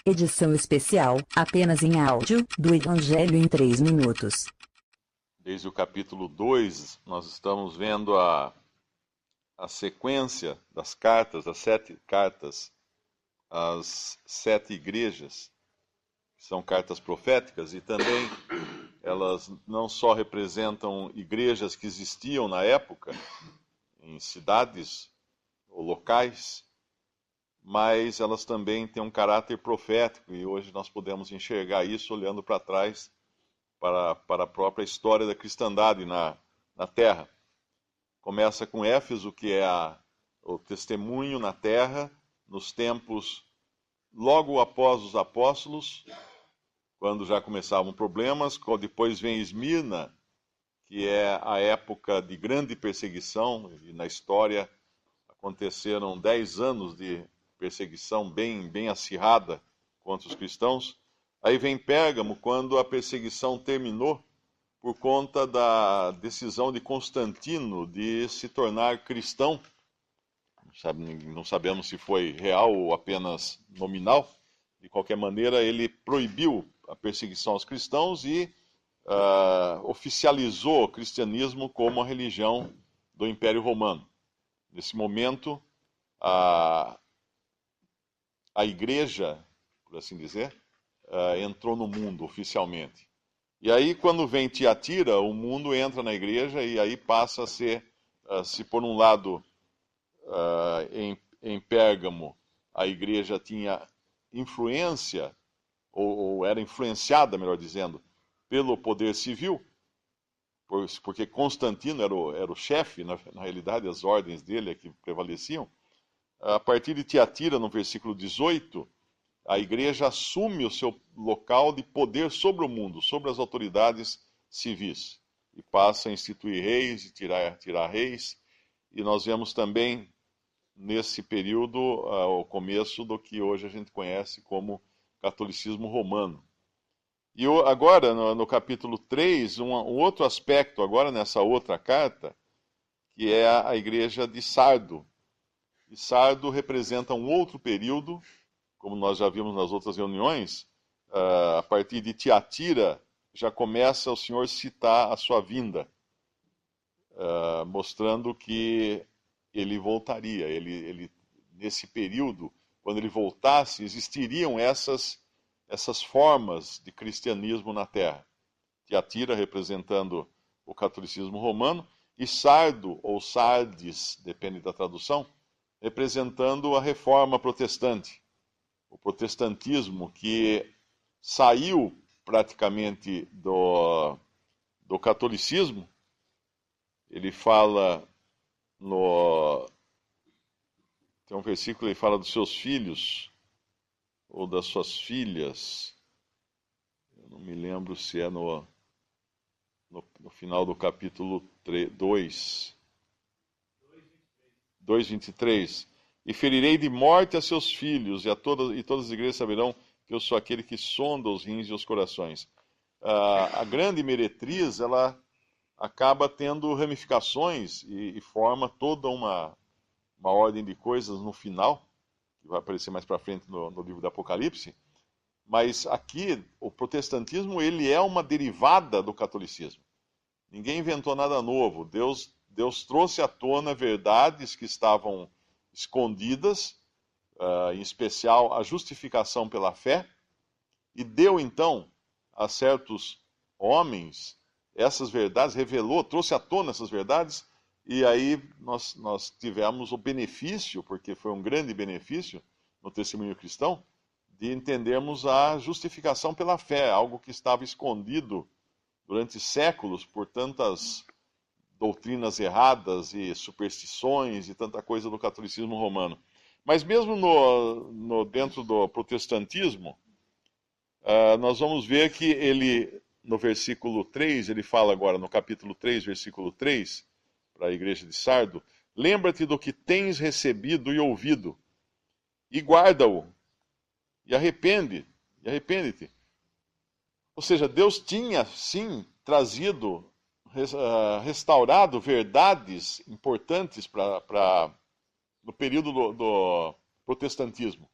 Edição especial, apenas em áudio, do Evangelho em 3 minutos. Desde o capítulo 2, nós estamos vendo a sequência das cartas, das 7 cartas, às 7 igrejas, que são cartas proféticas, e também elas não só representam igrejas que existiam na época, em cidades ou locais, mas elas também têm um caráter profético, e hoje nós podemos enxergar isso olhando para trás, para a própria história da cristandade na Terra. Começa com Éfeso, que é o testemunho na Terra, nos tempos logo após os apóstolos, quando já começavam problemas. Depois vem Esmirna, que é a época de grande perseguição, e na história aconteceram 10 anos de perseguição bem acirrada contra os cristãos. Aí vem Pérgamo, quando a perseguição terminou por conta da decisão de Constantino de se tornar cristão. Não sabemos se foi real ou apenas nominal. De qualquer maneira, ele proibiu a perseguição aos cristãos e oficializou o cristianismo como a religião do Império Romano. Nesse momento, a igreja, por assim dizer, entrou no mundo oficialmente. E aí, quando vem Tiatira, o mundo entra na igreja e aí passa a ser, se por um lado, em Pérgamo, a igreja tinha influência, ou era influenciada, melhor dizendo, pelo poder civil, porque Constantino era o chefe, na realidade, as ordens dele é que prevaleciam. A partir de Tiatira, no versículo 18, a igreja assume o seu local de poder sobre o mundo, sobre as autoridades civis, e passa a instituir reis e tirar reis. E nós vemos também, nesse período, o começo do que hoje a gente conhece como catolicismo romano. E agora, no capítulo 3, um outro aspecto, agora nessa outra carta, que é a igreja de Sardo. E Sardo representa um outro período, como nós já vimos nas outras reuniões. A partir de Tiatira, já começa o Senhor citar a sua vinda, mostrando que ele voltaria. Ele, nesse período, quando ele voltasse, existiriam essas formas de cristianismo na Terra. Tiatira representando o catolicismo romano, e Sardo, ou Sardes, depende da tradução, representando a reforma protestante. O protestantismo que saiu praticamente do catolicismo. Ele fala tem um versículo, ele fala dos seus filhos ou das suas filhas. Eu não me lembro se é no final do capítulo 2, 2:23. E ferirei de morte a seus filhos, e todas as igrejas saberão que eu sou aquele que sonda os rins e os corações. A grande meretriz, ela acaba tendo ramificações e forma toda uma ordem de coisas no final, que vai aparecer mais para frente no livro do Apocalipse. Mas aqui, o protestantismo, ele é uma derivada do catolicismo. Ninguém inventou nada novo. Deus trouxe à tona verdades que estavam escondidas, em especial a justificação pela fé, e deu então a certos homens essas verdades, trouxe à tona essas verdades, e aí nós tivemos o benefício, porque foi um grande benefício no testemunho cristão, de entendermos a justificação pela fé, algo que estava escondido durante séculos por tantas doutrinas erradas e superstições e tanta coisa do catolicismo romano. Mas mesmo dentro do protestantismo, nós vamos ver que ele, no versículo 3, ele fala agora, no capítulo 3, versículo 3, para a igreja de Sardo: lembra-te do que tens recebido e ouvido, e guarda-o, e arrepende-te. Ou seja, Deus tinha, sim, restaurado verdades importantes no período do protestantismo.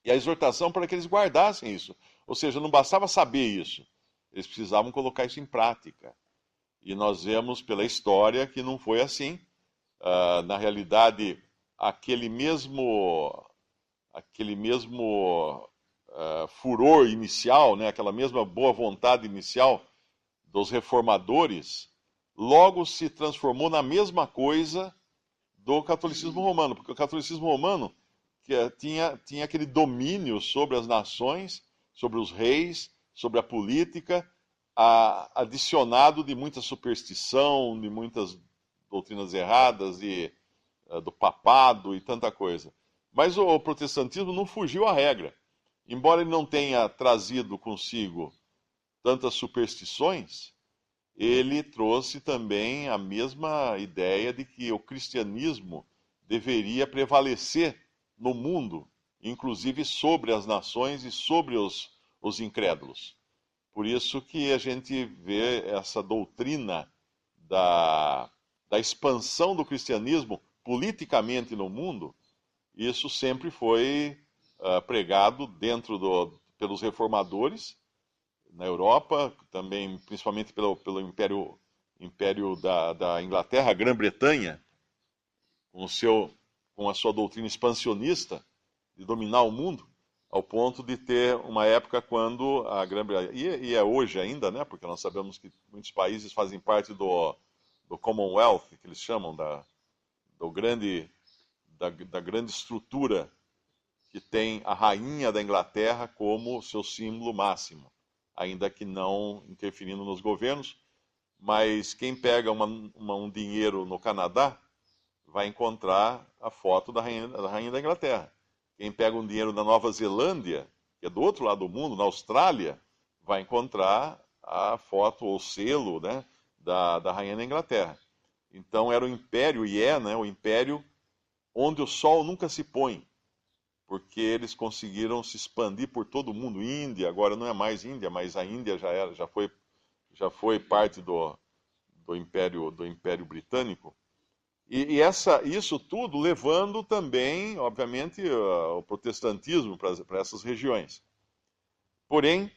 E a exortação para que eles guardassem isso. Ou seja, não bastava saber isso, eles precisavam colocar isso em prática. E nós vemos pela história que não foi assim. Na realidade, aquele mesmo furor inicial, né, aquela mesma boa vontade inicial dos reformadores, logo se transformou na mesma coisa do catolicismo romano, porque o catolicismo romano tinha aquele domínio sobre as nações, sobre os reis, sobre a política, adicionado de muita superstição, de muitas doutrinas erradas, do papado e tanta coisa. Mas o protestantismo não fugiu à regra. Embora ele não tenha trazido consigo tantas superstições, ele trouxe também a mesma ideia de que o cristianismo deveria prevalecer no mundo, inclusive sobre as nações e sobre os incrédulos. Por isso que a gente vê essa doutrina da expansão do cristianismo politicamente no mundo. Isso sempre foi pregado pelos reformadores na Europa, também principalmente pelo Império da Inglaterra, a Grã-Bretanha, com a sua doutrina expansionista de dominar o mundo, ao ponto de ter uma época quando a Grã-Bretanha, e é hoje ainda, né, porque nós sabemos que muitos países fazem parte do Commonwealth, que eles chamam da grande estrutura que tem a rainha da Inglaterra como seu símbolo máximo, ainda que não interferindo nos governos. Mas quem pega um dinheiro no Canadá vai encontrar a foto da rainha da Inglaterra. Quem pega um dinheiro na Nova Zelândia, que é do outro lado do mundo, na Austrália, vai encontrar a foto ou selo, né, da rainha da Inglaterra. Então era o império, né, o império onde o sol nunca se põe, porque eles conseguiram se expandir por todo o mundo. Índia, agora não é mais Índia, mas a Índia já foi parte do Império Britânico. E isso tudo levando também, obviamente, o protestantismo para essas regiões. Porém,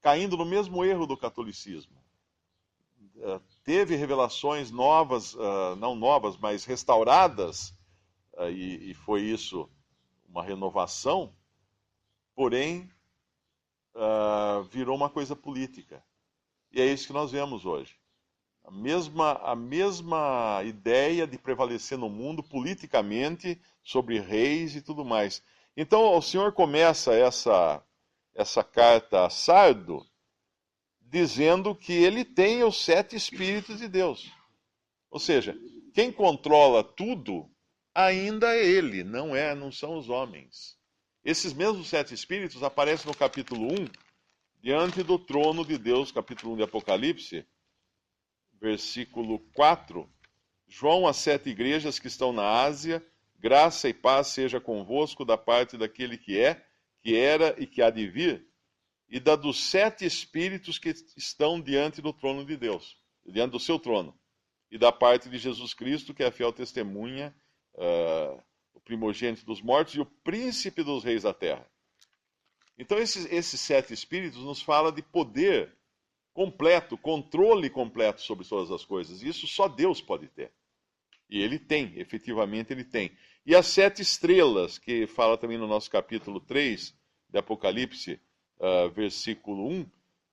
caindo no mesmo erro do catolicismo. Teve revelações novas, não novas, mas restauradas, e foi isso uma renovação, porém virou uma coisa política. E é isso que nós vemos hoje. A mesma ideia de prevalecer no mundo politicamente sobre reis e tudo mais. Então o Senhor começa essa carta a Sardo dizendo que ele tem os 7 Espíritos de Deus. Ou seja, quem controla tudo ainda é ele, não são os homens. Esses mesmos 7 Espíritos aparecem no capítulo 1, diante do trono de Deus, capítulo 1 de Apocalipse, versículo 4. João, às 7 igrejas que estão na Ásia, graça e paz seja convosco da parte daquele que é, que era e que há de vir, e da dos 7 Espíritos que estão diante do trono de Deus, diante do seu trono, e da parte de Jesus Cristo, que é a fiel testemunha, o primogênito dos mortos e o príncipe dos reis da terra. Então esses 7 Espíritos nos fala de poder completo, controle completo sobre todas as coisas. Isso só Deus pode ter. E ele tem, efetivamente ele tem. E as 7 estrelas, que fala também no nosso capítulo 3 de Apocalipse, versículo 1,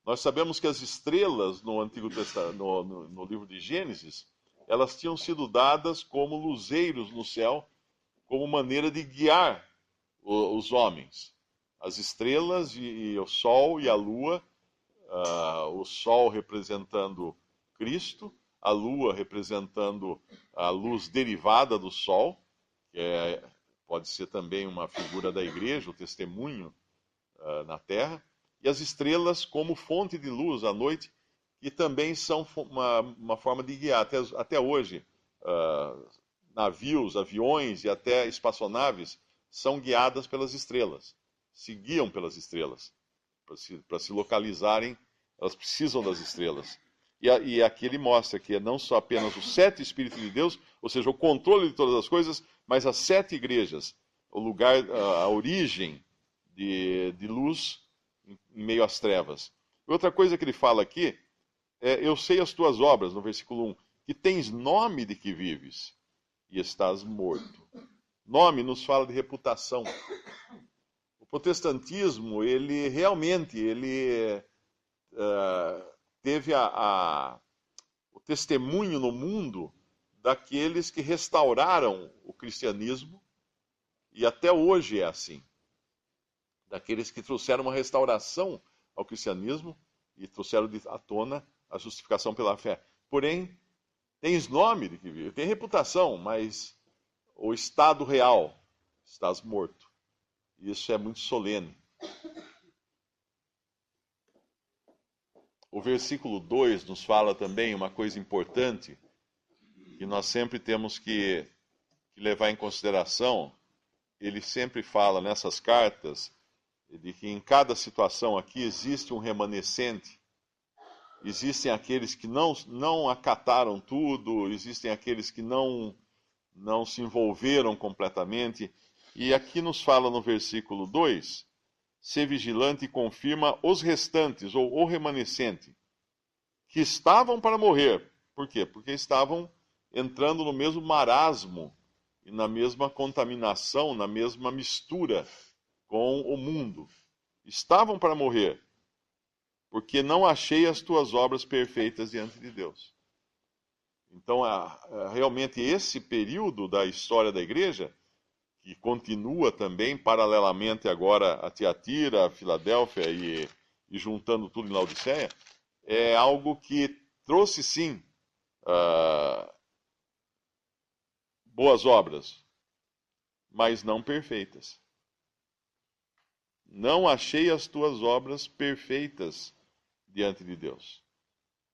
nós sabemos que as estrelas no Antigo Testamento, no livro de Gênesis, elas tinham sido dadas como luzeiros no céu, como maneira de guiar os homens. As estrelas e o sol e a lua, o sol representando Cristo, a lua representando a luz derivada do sol, que pode ser também uma figura da igreja, o testemunho na terra, e as estrelas como fonte de luz à noite, que também são uma forma de guiar. Até hoje, navios, aviões e até espaçonaves são guiadas pelas estrelas, se guiam pelas estrelas. Para se localizarem, elas precisam das estrelas. E aqui ele mostra que é não só apenas os 7 Espíritos de Deus, ou seja, o controle de todas as coisas, mas as 7 igrejas. o lugar, a origem de luz em meio às trevas. Outra coisa que ele fala aqui é: eu sei as tuas obras, no versículo 1, que tens nome de que vives e estás morto. Nome nos fala de reputação. O protestantismo, ele realmente, teve o testemunho no mundo daqueles que restauraram o cristianismo, e até hoje é assim. Daqueles que trouxeram uma restauração ao cristianismo e trouxeram à tona a justificação pela fé. Porém, tens nome de que vive, tem reputação, mas o estado real, estás morto. Isso é muito solene. O versículo 2 nos fala também uma coisa importante que nós sempre temos que levar em consideração. Ele sempre fala nessas cartas de que em cada situação aqui existe um remanescente. Existem aqueles que não acataram tudo, existem aqueles que não se envolveram completamente. E aqui nos fala no versículo 2, ser vigilante e confirma os restantes, ou o remanescente, que estavam para morrer. Por quê? Porque estavam entrando no mesmo marasmo e na mesma contaminação, na mesma mistura com o mundo. Estavam para morrer, porque não achei as tuas obras perfeitas diante de Deus. Então, realmente esse período da história da igreja, que continua também paralelamente agora a Tiatira, a Filadélfia e juntando tudo em Laodiceia, é algo que trouxe sim boas obras, mas não perfeitas. Não achei as tuas obras perfeitas diante de Deus.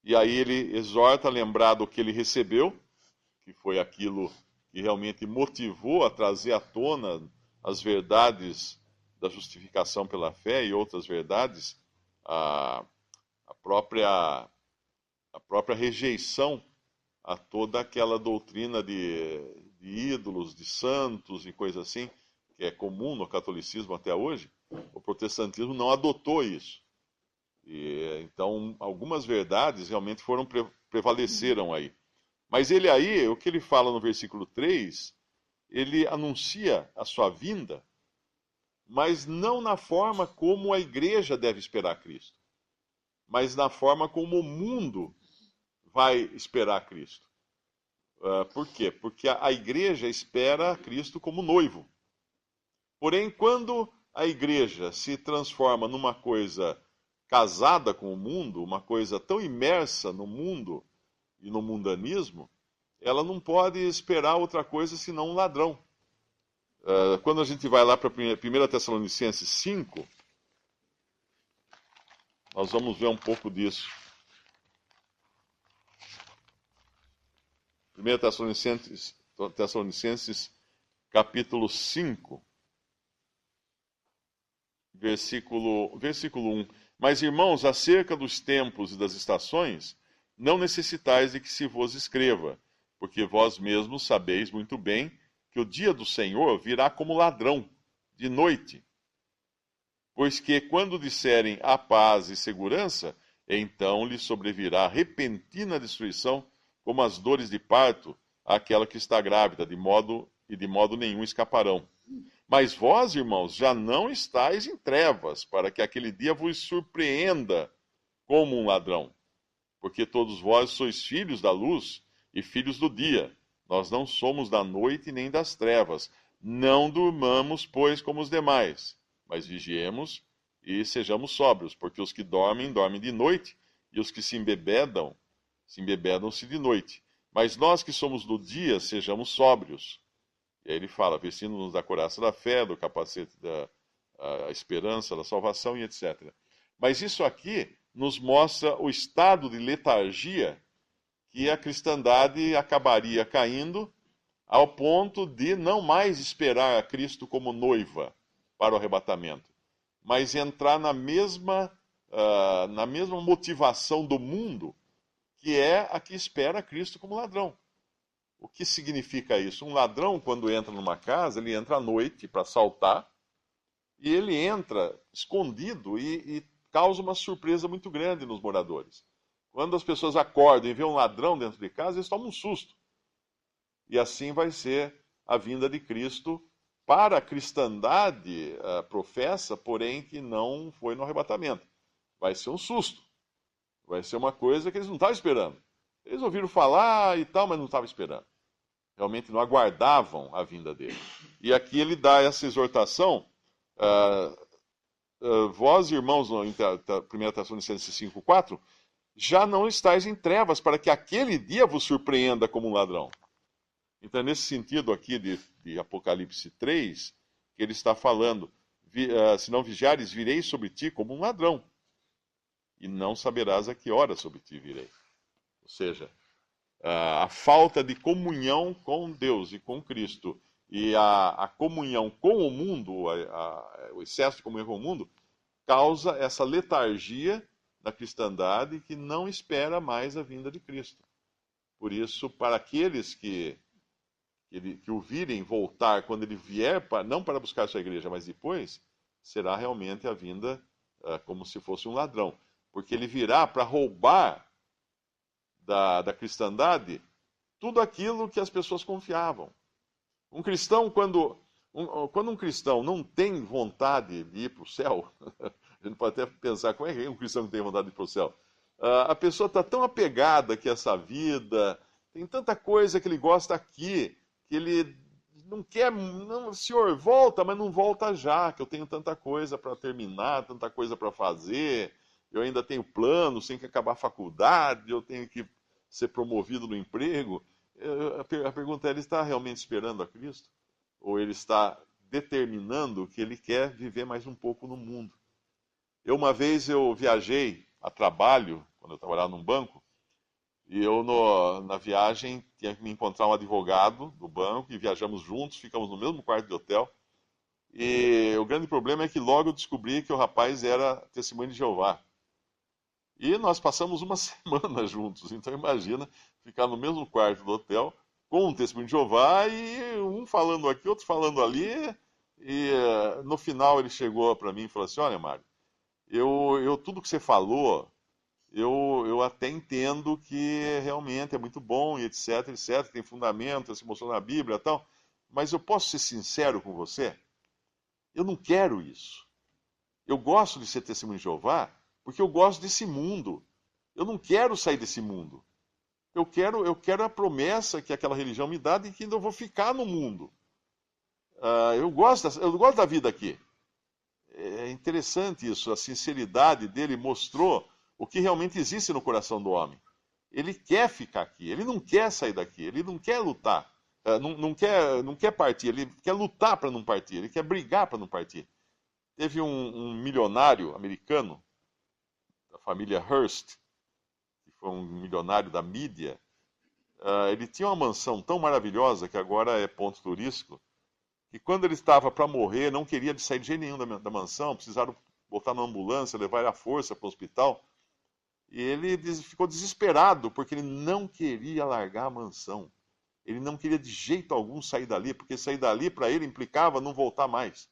E aí ele exorta a lembrar do que ele recebeu, que foi aquilo que realmente motivou a trazer à tona as verdades da justificação pela fé e outras verdades, a própria rejeição a toda aquela doutrina de ídolos, de santos e coisas assim, que é comum no catolicismo até hoje. O protestantismo não adotou isso. Então, algumas verdades realmente prevaleceram aí. Mas ele aí, o que ele fala no versículo 3, ele anuncia a sua vinda, mas não na forma como a igreja deve esperar Cristo, mas na forma como o mundo vai esperar Cristo. Por quê? Porque a igreja espera Cristo como noivo. Porém, quando a igreja se transforma numa coisa casada com o mundo, uma coisa tão imersa no mundo e no mundanismo, ela não pode esperar outra coisa senão um ladrão. Quando a gente vai lá para 1 Tessalonicenses 5, nós vamos ver um pouco disso. 1 Tessalonicenses capítulo 5, versículo 1. Mas, irmãos, acerca dos tempos e das estações, não necessitais de que se vos escreva, porque vós mesmos sabeis muito bem que o dia do Senhor virá como ladrão, de noite. Pois que, quando disserem a paz e segurança, então lhe sobrevirá repentina destruição, como as dores de parto àquela que está grávida, de modo nenhum escaparão. Mas vós, irmãos, já não estáis em trevas, para que aquele dia vos surpreenda como um ladrão. Porque todos vós sois filhos da luz e filhos do dia. Nós não somos da noite nem das trevas. Não durmamos, pois, como os demais, mas vigiemos e sejamos sóbrios, porque os que dormem, dormem de noite, e os que se embebedam-se de noite. Mas nós que somos do dia, sejamos sóbrios. E aí ele fala, vestindo-nos da couraça da fé, do capacete da esperança, da salvação e etc. Mas isso aqui nos mostra o estado de letargia que a cristandade acabaria caindo, ao ponto de não mais esperar a Cristo como noiva para o arrebatamento, mas entrar na mesma motivação do mundo, que é a que espera Cristo como ladrão. O que significa isso? Um ladrão, quando entra numa casa, ele entra à noite para assaltar, e ele entra escondido e causa uma surpresa muito grande nos moradores. Quando as pessoas acordam e vêem um ladrão dentro de casa, eles tomam um susto. E assim vai ser a vinda de Cristo para a cristandade professa, porém que não foi no arrebatamento. Vai ser um susto. Vai ser uma coisa que eles não estavam esperando. Eles ouviram falar e tal, mas não estavam esperando. Realmente não aguardavam a vinda dele. E aqui ele dá essa exortação. Vós, irmãos, em 1 Tessalonicenses 5,4, já não estáis em trevas, para que aquele dia vos surpreenda como um ladrão. Então, nesse sentido aqui de Apocalipse 3, que ele está falando, se não vigiares, virei sobre ti como um ladrão, e não saberás a que hora sobre ti virei. Ou seja, a falta de comunhão com Deus e com Cristo, e a comunhão com o mundo, o excesso de comunhão com o mundo, causa essa letargia da cristandade que não espera mais a vinda de Cristo. Por isso, para aqueles que o virem voltar quando ele vier, não para buscar a sua igreja, mas depois, será realmente a vinda como se fosse um ladrão. Porque ele virá para roubar da cristandade tudo aquilo que as pessoas confiavam. Um cristão, quando um cristão não tem vontade de ir para o céu, a gente pode até pensar, como é que é um cristão que tem vontade de ir para o céu? A pessoa está tão apegada que essa vida, tem tanta coisa que ele gosta aqui, que ele não quer, não, senhor, volta, mas não volta já, que eu tenho tanta coisa para terminar, tanta coisa para fazer, eu ainda tenho planos, tenho que acabar a faculdade, eu tenho que ser promovido no emprego. A pergunta é, ele está realmente esperando a Cristo? Ou ele está determinando que ele quer viver mais um pouco no mundo? Uma vez eu viajei a trabalho, quando eu trabalhava num banco, e eu na viagem tinha que me encontrar um advogado do banco, e viajamos juntos, ficamos no mesmo quarto de hotel, e o grande problema é que logo eu descobri que o rapaz era testemunho de Jeová. E nós passamos uma semana juntos, então imagina ficar no mesmo quarto do hotel com um testemunho de Jeová e um falando aqui, outro falando ali. E no final ele chegou para mim e falou assim: olha, Mário, tudo que você falou, eu até entendo que realmente é muito bom e etc, etc, tem fundamento, se mostrou na Bíblia e tal, mas eu posso ser sincero com você? Eu não quero isso. Eu gosto de ser testemunho de Jeová porque eu gosto desse mundo. Eu não quero sair desse mundo. Eu quero a promessa que aquela religião me dá de que eu vou ficar no mundo. Eu gosto da vida aqui. É interessante isso, a sinceridade dele mostrou o que realmente existe no coração do homem. Ele quer ficar aqui, ele não quer sair daqui, ele não quer lutar, não quer partir, ele quer lutar para não partir, ele quer brigar para não partir. Teve um milionário americano, da família Hearst, que foi um milionário da mídia. Ele tinha uma mansão tão maravilhosa, que agora é ponto turístico, que quando ele estava para morrer, não queria sair de jeito nenhum da mansão, precisaram botar na ambulância, levar ele à força para o hospital, e ele ficou desesperado, porque ele não queria largar a mansão. Ele não queria de jeito algum sair dali, porque sair dali para ele implicava não voltar mais.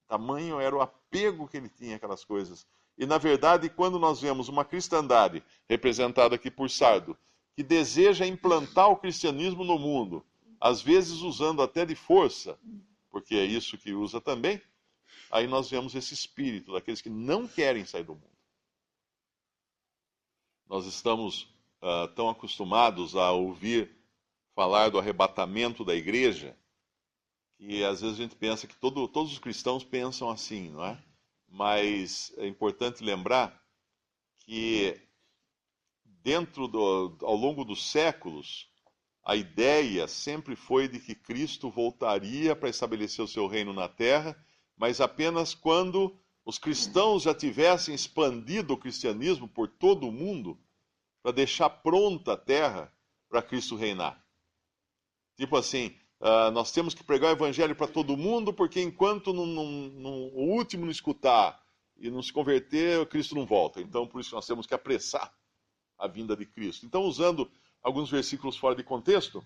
Tamanho era o apego que ele tinha àquelas coisas. E, na verdade, quando nós vemos uma cristandade, representada aqui por Sardo, que deseja implantar o cristianismo no mundo, às vezes usando até de força, porque é isso que usa também, aí nós vemos esse espírito daqueles que não querem sair do mundo. Nós estamos tão acostumados a ouvir falar do arrebatamento da igreja, que às vezes a gente pensa que todos os cristãos pensam assim, não é? Mas é importante lembrar que ao longo dos séculos, a ideia sempre foi de que Cristo voltaria para estabelecer o seu reino na terra, mas apenas quando os cristãos já tivessem expandido o cristianismo por todo o mundo, para deixar pronta a terra para Cristo reinar. Tipo assim, nós temos que pregar o evangelho para todo mundo, porque enquanto o último não escutar e não se converter, Cristo não volta. Então, por isso nós temos que apressar a vinda de Cristo. Então, usando alguns versículos fora de contexto,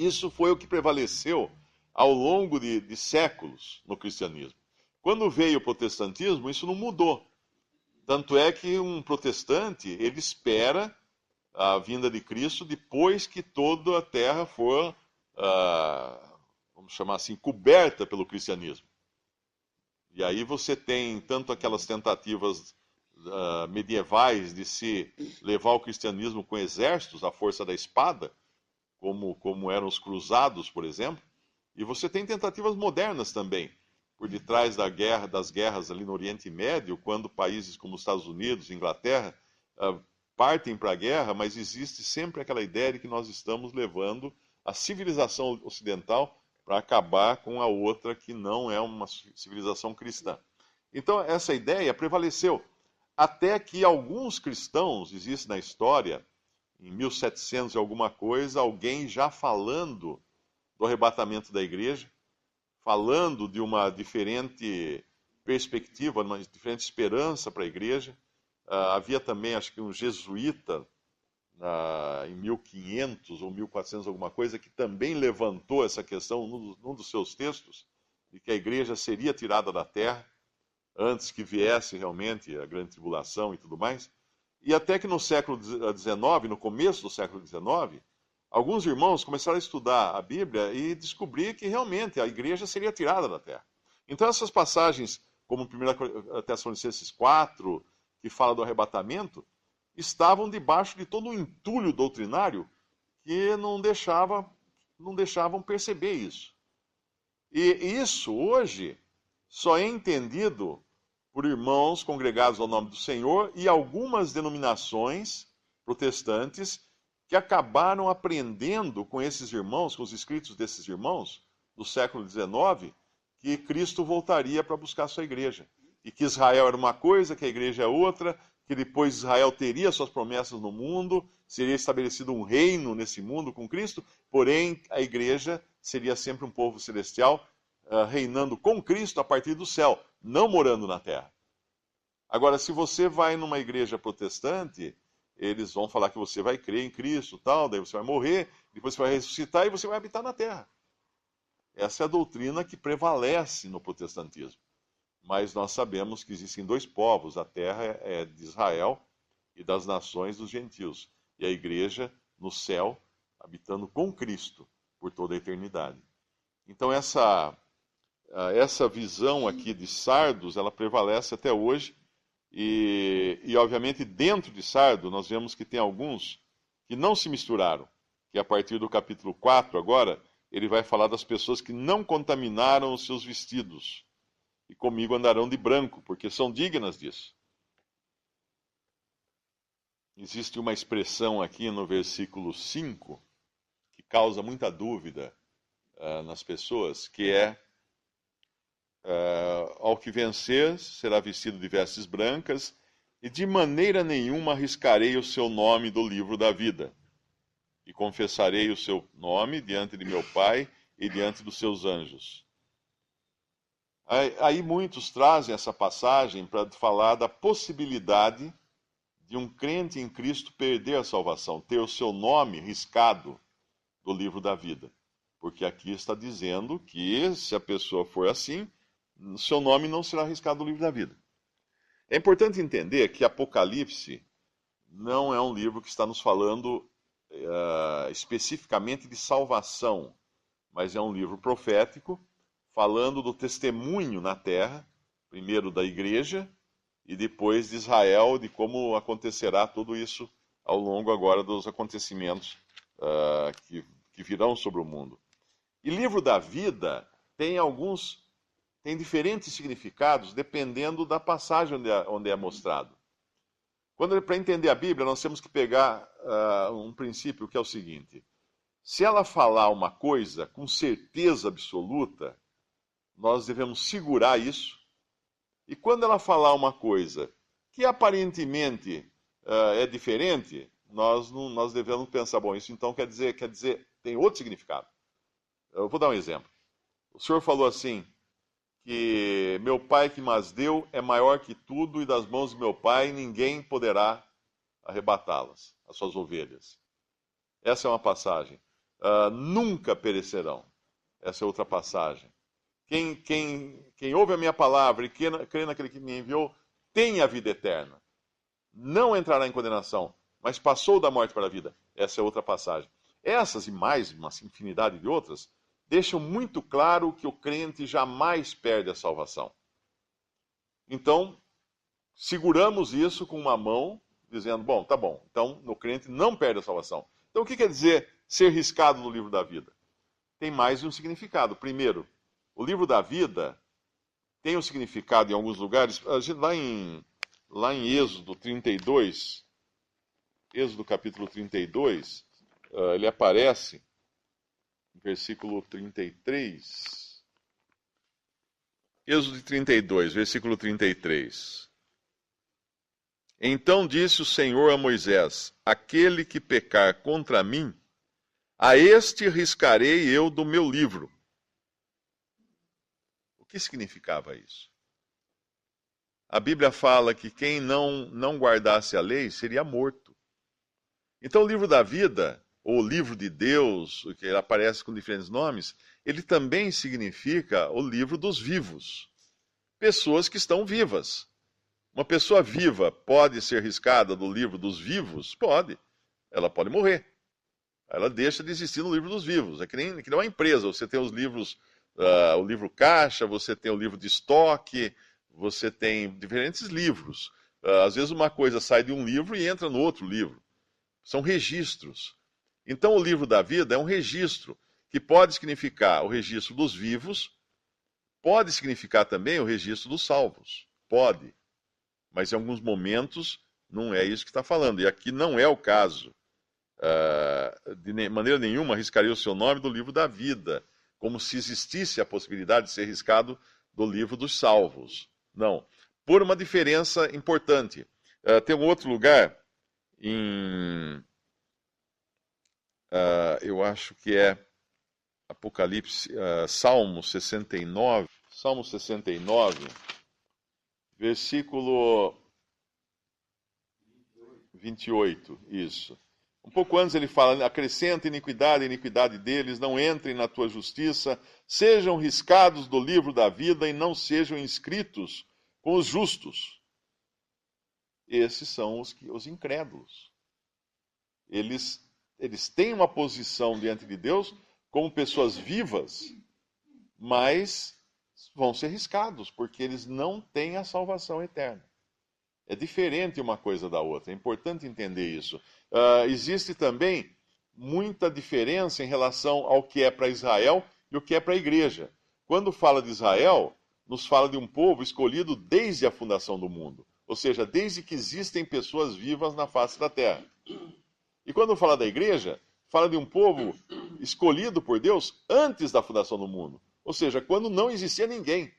Isso foi o que prevaleceu ao longo de séculos no cristianismo. Quando veio o protestantismo, isso não mudou. Tanto é que um protestante, ele espera a vinda de Cristo depois que toda a terra for, vamos chamar assim, coberta pelo cristianismo. E aí você tem tanto aquelas tentativas medievais de se levar o cristianismo com exércitos, à força da espada, como eram os cruzados, por exemplo, e você tem tentativas modernas também, por detrás das guerras ali no Oriente Médio, quando países como os Estados Unidos, Inglaterra, partem para a guerra, mas existe sempre aquela ideia de que nós estamos levando a civilização ocidental para acabar com a outra que não é uma civilização cristã. Então, essa ideia prevaleceu, até que alguns cristãos, existe na história, em 1700 e alguma coisa, alguém já falando do arrebatamento da igreja, falando de uma diferente perspectiva, uma diferente esperança para a igreja. Havia também, acho que um jesuíta, em 1500 ou 1400 alguma coisa, que também levantou essa questão num dos seus textos, de que a igreja seria tirada da terra antes que viesse realmente a grande tribulação e tudo mais. E até que no século XIX, no começo do século XIX, alguns irmãos começaram a estudar a Bíblia e descobrir que realmente a igreja seria tirada da terra. Então essas passagens, como 1 Tessalonicenses 4, que fala do arrebatamento, estavam debaixo de todo um entulho doutrinário que não deixavam perceber isso. E isso, hoje, só é entendido por irmãos congregados ao nome do Senhor e algumas denominações protestantes que acabaram aprendendo com esses irmãos, com os escritos desses irmãos do século XIX, que Cristo voltaria para buscar a sua igreja. E que Israel era uma coisa, que a igreja é outra, que depois Israel teria suas promessas no mundo, seria estabelecido um reino nesse mundo com Cristo, porém a igreja seria sempre um povo celestial, reinando com Cristo a partir do céu, não morando na terra. Agora, se você vai numa igreja protestante, eles vão falar que você vai crer em Cristo, tal, daí você vai morrer, depois você vai ressuscitar e você vai habitar na terra. Essa é a doutrina que prevalece no protestantismo. Mas nós sabemos que existem dois povos, a terra é de Israel e das nações dos gentios, e a igreja no céu, habitando com Cristo por toda a eternidade. Então essa visão aqui de Sardos, ela prevalece até hoje, e obviamente dentro de Sardo nós vemos que tem alguns que não se misturaram, que a partir do capítulo 4 agora, ele vai falar das pessoas que não contaminaram os seus vestidos, e comigo andarão de branco, porque são dignas disso. Existe uma expressão aqui no versículo 5 que causa muita dúvida nas pessoas, que é ao que vencer será vestido de vestes brancas, e de maneira nenhuma arriscarei o seu nome do livro da vida, e confessarei o seu nome diante de meu Pai e diante dos seus anjos. Aí muitos trazem essa passagem para falar da possibilidade de um crente em Cristo perder a salvação, ter o seu nome riscado do livro da vida. Porque aqui está dizendo que se a pessoa for assim, seu nome não será riscado do livro da vida. É importante entender que Apocalipse não é um livro que está nos falando especificamente de salvação, mas é um livro profético, falando do testemunho na terra, primeiro da igreja, e depois de Israel, de como acontecerá tudo isso ao longo agora dos acontecimentos que virão sobre o mundo. E livro da vida tem diferentes significados dependendo da passagem onde é mostrado. Para entender a Bíblia, nós temos que pegar um princípio que é o seguinte: se ela falar uma coisa com certeza absoluta, nós devemos segurar isso, e quando ela falar uma coisa que aparentemente é diferente, nós devemos pensar, bom, isso então quer dizer, tem outro significado. Eu vou dar um exemplo. O Senhor falou assim, que meu Pai que mas deu é maior que tudo, e das mãos de meu Pai ninguém poderá arrebatá-las, as suas ovelhas. Essa é uma passagem. nunca perecerão. Essa é outra passagem. Quem ouve a minha palavra e crê naquele que me enviou, tem a vida eterna. Não entrará em condenação, mas passou da morte para a vida. Essa é outra passagem. Essas e mais uma infinidade de outras deixam muito claro que o crente jamais perde a salvação. Então, seguramos isso com uma mão, dizendo, bom, tá bom, então o crente não perde a salvação. Então o que quer dizer ser riscado no livro da vida? Tem mais de um significado. Primeiro, o livro da vida tem um significado em alguns lugares. Lá em Êxodo 32, Êxodo capítulo 32, ele aparece, versículo 33. Êxodo 32, versículo 33. Então disse o Senhor a Moisés: aquele que pecar contra mim, a este riscarei eu do meu livro. O que significava isso? A Bíblia fala que quem não guardasse a lei seria morto. Então o livro da vida, ou livro de Deus, que aparece com diferentes nomes, ele também significa o livro dos vivos. Pessoas que estão vivas. Uma pessoa viva pode ser riscada do livro dos vivos? Pode. Ela pode morrer. Ela deixa de existir no livro dos vivos. É que nem uma empresa. Você tem os livros, o livro caixa, você tem o livro de estoque, você tem diferentes livros. Às vezes uma coisa sai de um livro e entra no outro livro. São registros. Então o livro da vida é um registro, que pode significar o registro dos vivos, pode significar também o registro dos salvos. Pode. Mas em alguns momentos não é isso que está falando. E aqui não é o caso. De maneira nenhuma arriscaria o seu nome do livro da vida, como se existisse a possibilidade de ser riscado do livro dos salvos. Não. Por uma diferença importante. Tem um outro lugar, eu acho que é Apocalipse, Salmo 69. Salmo 69, versículo 28, isso. Um pouco antes ele fala, acrescenta iniquidade, a iniquidade deles, não entrem na tua justiça, sejam riscados do livro da vida e não sejam inscritos com os justos. Esses são os incrédulos. Eles têm uma posição diante de Deus como pessoas vivas, mas vão ser riscados, porque eles não têm a salvação eterna. É diferente uma coisa da outra, é importante entender isso. Existe também muita diferença em relação ao que é para Israel e o que é para a igreja. Quando fala de Israel, nos fala de um povo escolhido desde a fundação do mundo, ou seja, desde que existem pessoas vivas na face da terra. E quando fala da igreja, fala de um povo escolhido por Deus antes da fundação do mundo, ou seja, quando não existia ninguém.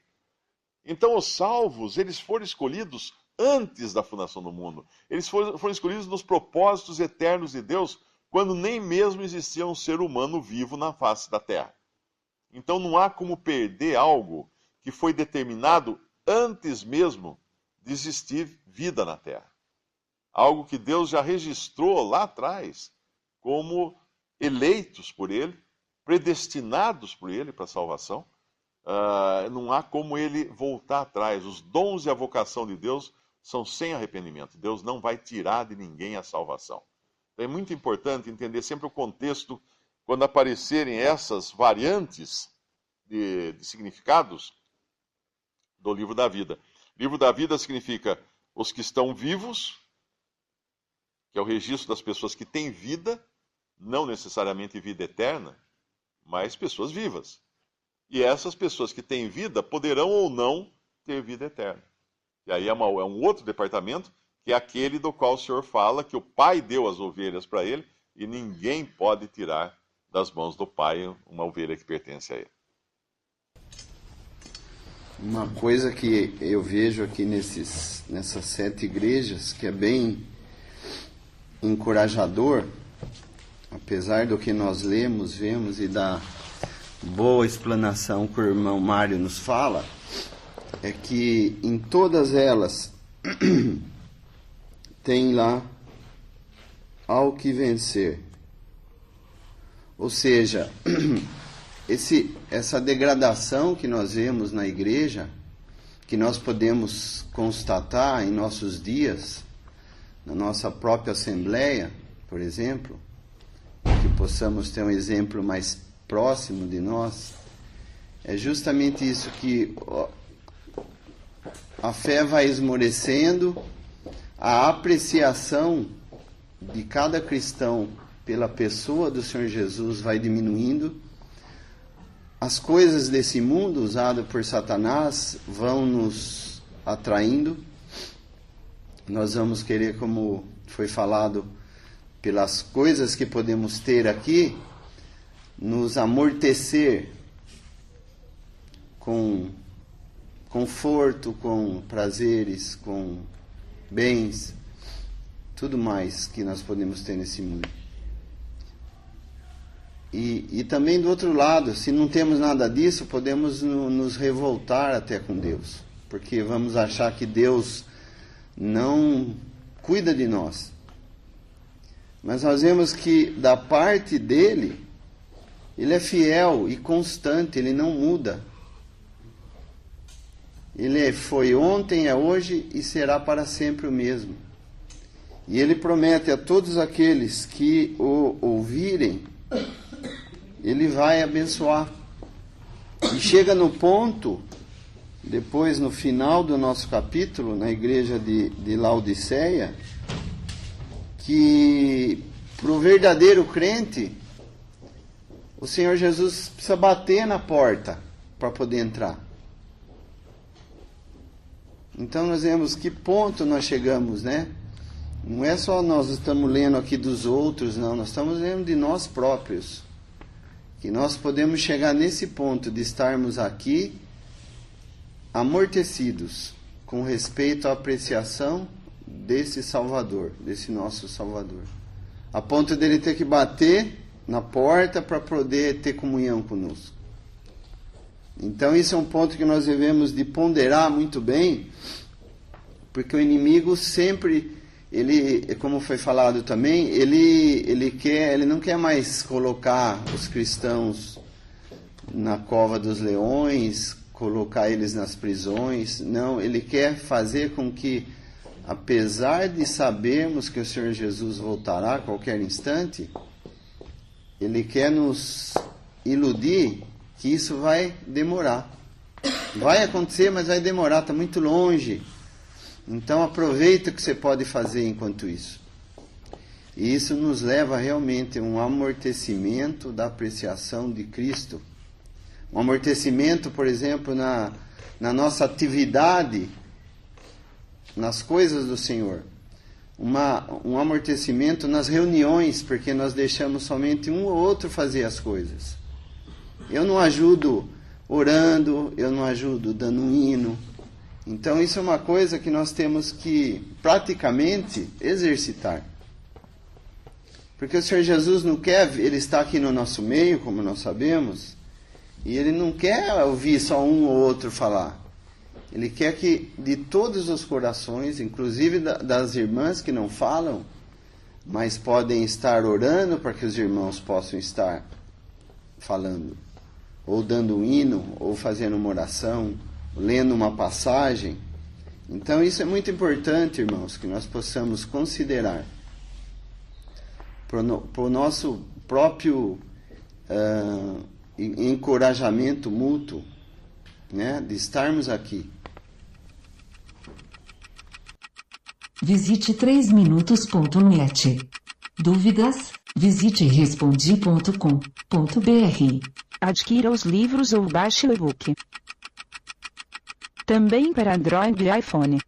Então os salvos, eles foram escolhidos antes da fundação do mundo. Eles foram escolhidos nos propósitos eternos de Deus, quando nem mesmo existia um ser humano vivo na face da terra. Então não há como perder algo que foi determinado antes mesmo de existir vida na terra. Algo que Deus já registrou lá atrás como eleitos por Ele, predestinados por Ele para a salvação. Não há como Ele voltar atrás. Os dons e a vocação de Deus são sem arrependimento. Deus não vai tirar de ninguém a salvação. Então é muito importante entender sempre o contexto quando aparecerem essas variantes de significados do livro da vida. Livro da vida significa os que estão vivos, que é o registro das pessoas que têm vida, não necessariamente vida eterna, mas pessoas vivas. E essas pessoas que têm vida poderão ou não ter vida eterna. E aí é um outro departamento, que é aquele do qual o Senhor fala que o Pai deu as ovelhas para ele e ninguém pode tirar das mãos do Pai uma ovelha que pertence a ele. Uma coisa que eu vejo aqui nessas 7 igrejas, que é bem encorajador, apesar do que nós lemos, vemos e da boa explanação que o irmão Mário nos fala, é que em todas elas tem lá ao que vencer. Ou seja, essa degradação que nós vemos na igreja, que nós podemos constatar em nossos dias, na nossa própria assembleia, por exemplo, que possamos ter um exemplo mais próximo de nós, é justamente isso, que a fé vai esmorecendo, a apreciação de cada cristão pela pessoa do Senhor Jesus vai diminuindo, as coisas desse mundo usado por Satanás vão nos atraindo, nós vamos querer, como foi falado, pelas coisas que podemos ter aqui, nos amortecer com conforto, com prazeres, com bens, tudo mais que nós podemos ter nesse mundo. E também do outro lado, se não temos nada disso, podemos nos revoltar até com Deus, porque vamos achar que Deus não cuida de nós. Mas nós vemos que da parte dele, ele é fiel e constante, ele não muda. Ele foi ontem, é hoje e será para sempre o mesmo. E ele promete a todos aqueles que o ouvirem, ele vai abençoar. E chega no ponto, depois no final do nosso capítulo, na igreja de Laodiceia, que para o verdadeiro crente, o Senhor Jesus precisa bater na porta para poder entrar. Então nós vemos que ponto nós chegamos, né? Não é só nós estamos lendo aqui dos outros, não. Nós estamos lendo de nós próprios. Que nós podemos chegar nesse ponto de estarmos aqui amortecidos com respeito à apreciação desse Salvador, desse nosso Salvador. A ponto dele ter que bater na porta para poder ter comunhão conosco. Então isso é um ponto que nós devemos de ponderar muito bem, porque o inimigo sempre, ele, como foi falado também, ele não quer mais colocar os cristãos na cova dos leões, colocar eles nas prisões. Não, ele quer fazer com que, apesar de sabermos que o Senhor Jesus voltará a qualquer instante, ele quer nos iludir que isso vai demorar. Vai acontecer, mas vai demorar, está muito longe. Então aproveita o que você pode fazer enquanto isso. E isso nos leva realmente a um amortecimento da apreciação de Cristo. Um amortecimento, por exemplo, na nossa atividade, nas coisas do Senhor. Um amortecimento nas reuniões, porque nós deixamos somente um ou outro fazer as coisas. Eu não ajudo orando, eu não ajudo dando um hino. Então isso é uma coisa que nós temos que praticamente exercitar. Porque o Senhor Jesus não quer, ele está aqui no nosso meio, como nós sabemos, e ele não quer ouvir só um ou outro falar. Ele quer que de todos os corações, inclusive das irmãs que não falam, mas podem estar orando para que os irmãos possam estar falando, ou dando um hino, ou fazendo uma oração, lendo uma passagem. Então isso é muito importante, irmãos, que nós possamos considerar para o nosso próprio encorajamento mútuo, né, de estarmos aqui. Visite 3minutos.net. Dúvidas? Visite respondi.com.br. Adquira os livros ou baixe o e-book. Também para Android e iPhone.